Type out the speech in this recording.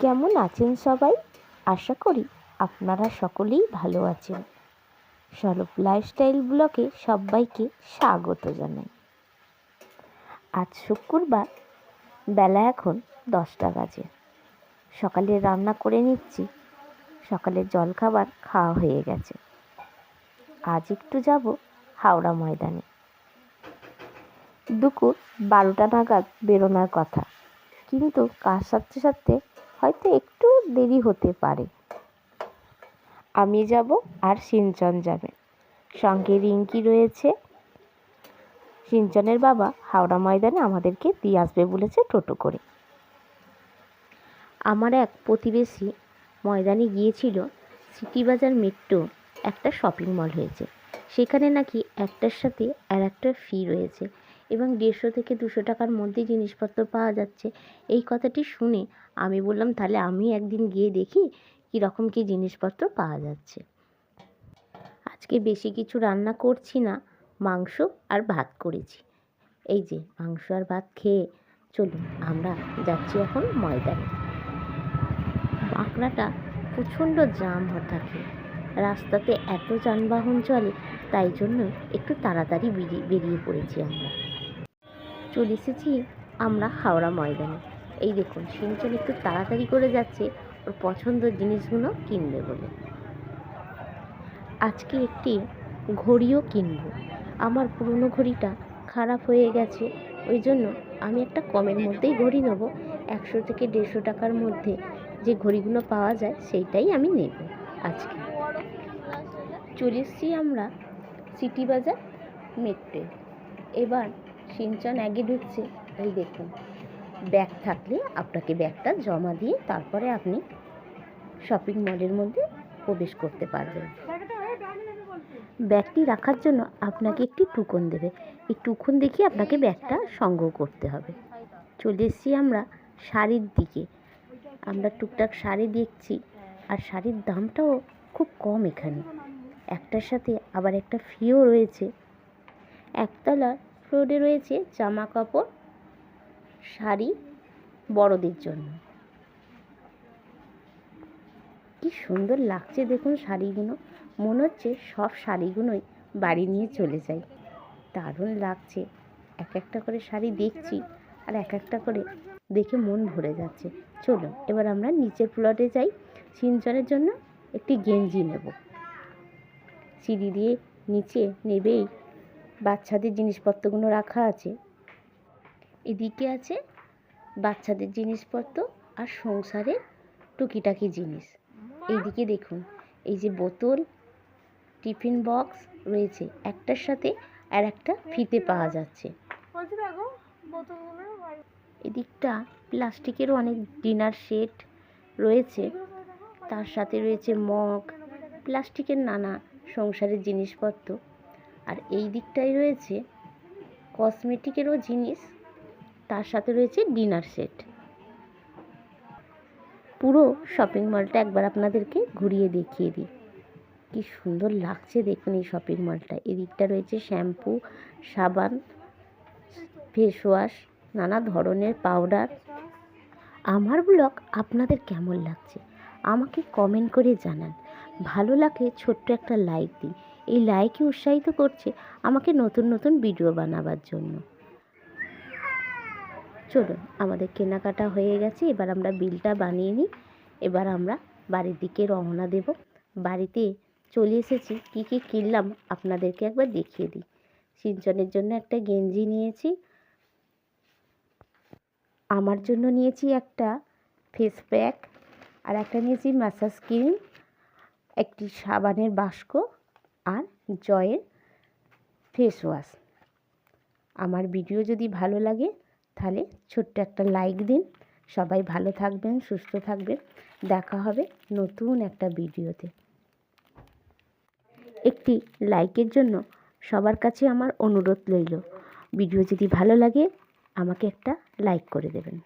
কেমন আছেন সবাই? আশা করি আপনারা সকলেই ভালো আছেন। স্বরূপ লাইফস্টাইল ব্লগে সবাইকে স্বাগত জানাই। আজ শুক্রবার, বেলা এখন 10টা বাজে। সকালে রান্না করে নিচ্ছি। সকালের জলখাবার খাওয়া হয়ে গেছে। আজ একটু যাব হাওড়া ময়দানে। দুপুর 12টা নাগাদ বেরোনোর কথা, কিন্তু কাজ সারতে সারতে হয়তো একটু দেরি হতে পারে। আমি যাব আর সিঞ্চন যাবে, সঙ্গে রিঙ্কি রয়েছে। সিঞ্চনের বাবা হাওড়া ময়দানে আমাদেরকে দিয়ে আসবে বলেছে টোটো করে। আমার এক প্রতিবেশী ময়দানে গিয়েছিল। সিটি বাজার মেট্রো একটা শপিং মল হয়েছে, সেখানে নাকি একটার সাথে আর একটা ফি রয়েছে এবং 150 থেকে 200 টাকার মধ্যে জিনিসপত্র পাওয়া যাচ্ছে। এই কথাটি শুনে আমি বললাম, তাহলে আমি একদিন গিয়ে দেখি কীরকম কী জিনিসপত্র পাওয়া যাচ্ছে। আজকে বেশি কিছু রান্না করছি না, মাংস আর ভাত করেছি। এই যে মাংস আর ভাত খেয়ে চলুন আমরা যাচ্ছি এখন ময়দানে। বাঁকড়াটা প্রচণ্ড জাম থাকে, রাস্তাতে এত যানবাহন চলে, তাই জন্য একটু তাড়াতাড়ি বেরিয়ে পড়েছি আমরা। চলে এসেছি আমরা হাওড়া ময়দানে। এই দেখুন, সিঞ্চন একটু তাড়াতাড়ি করে যাচ্ছে ওর পছন্দের জিনিসগুলো কিনবে বলে। আজকে একটি ঘড়িও কিনবো। আমার পুরনো ঘড়িটা খারাপ হয়ে গেছে, ওই জন্য আমি একটা কমের মধ্যেই ঘড়ি নেবো। 100 থেকে 150 টাকার মধ্যে যে ঘড়িগুলো পাওয়া যায় সেইটাই আমি নেব। আজকে চলে এসেছি আমরা সিটি বাজার মেট্রো। এবার সিঞ্চন আগে ঢুকছে। এই দেখুন, ব্যাগ থাকলে আপনাকে ব্যাগটা জমা দিয়ে তারপরে আপনি শপিং মলের মধ্যে প্রবেশ করতে পারবেন। ব্যাগটি রাখার জন্য আপনাকে একটি টুকন দেবে, এই টুকন দেখিয়ে আপনাকে ব্যাগটা সংগ্রহ করতে হবে। চলে এসেছি আমরা শাড়ির দিকে। আমরা টুকটাক শাড়ি দেখছি, আর শাড়ির দামটাও খুব কম এখানে। একটার সাথে আবার একটা ফিও রয়েছে। একতলা ফ্লোরে রয়েছে জামা কাপড়, শাড়ি বড়দের জন্য। কি সুন্দর লাগছে দেখুন শাড়িগুলো, মনে হচ্ছে সব শাড়িগুলোই বাড়ি নিয়ে চলে যাই। দারুণ লাগছে, এক একটা করে শাড়ি দেখছি আর এক একটা করে দেখে মন ভরে যাচ্ছে। চলুন এবার আমরা নিচের প্লটে যাই। সিঞ্চনের জন্য একটি গেঞ্জি নেব। সিঁড়ি দিয়ে নিচে নেবেই বাচ্চাদের জিনিসপত্রগুলো রাখা আছে। এদিকে আছে বাচ্চাদের জিনিসপত্র আর সংসারের টুকিটাকি জিনিস। এইদিকে দেখুন, এই যে বোতল, টিফিন বক্স রয়েছে, একটার সাথে আর একটা ফিতে পাওয়া যাচ্ছে। এদিকটা প্লাস্টিকেরও অনেক ডিনার সেট রয়েছে, তার সাথে রয়েছে মগ, প্লাস্টিকের নানা সংসারের জিনিসপত্র। আর এই দিকটায় রয়েছে কসমেটিকেরও জিনিস, তার সাথে রয়েছে ডিনার সেট। পুরো শপিং মলটা একবার আপনাদেরকে ঘুরিয়ে দেখিয়ে দিই। কি সুন্দর লাগছে দেখুন এই শপিং মলটা। এদিকটা রয়েছে শ্যাম্পু, সাবান, ফেস ওয়াশ, নানা ধরনের পাউডার। আমার ব্লগ আপনাদের কেমন লাগছে আমাকে কমেন্ট করে জানান। ভালো লাগলে ছোট্ট একটা লাইক দিন, এই লাইকই উৎসাহিত করছে আমাকে নতুন নতুন ভিডিও বানাবার জন্য। চলুন, আমাদের কেনাকাটা হয়ে গেছে, এবার আমরা বিলটা বানিয়ে নিই। এবার আমরা বাড়ির দিকে রওনা দেব। বাড়িতে চলে এসেছি, কী কী কিনলাম আপনাদেরকে একবার দেখিয়ে দিই। সিঞ্চনের জন্য একটা গেঞ্জি নিয়েছি, আমার জন্য নিয়েছি একটা ফেস প্যাক, আর একটা নিয়েছি ম্যাসাজ ক্রিম, একটি সাবানের বাস্ক আর জয়ের ফেস ওয়াশ। আমার ভিডিও যদি ভালো লাগে তাহলে ছোট্ট একটা লাইক দিন। সবাই ভালো থাকবেন, সুস্থ থাকবেন। দেখা হবে নতুন একটা ভিডিওতে। একটি লাইকের জন্য সবার কাছে আমার অনুরোধ রইল। ভিডিও যদি ভালো লাগে আমাকে একটা লাইক করে দেবেন।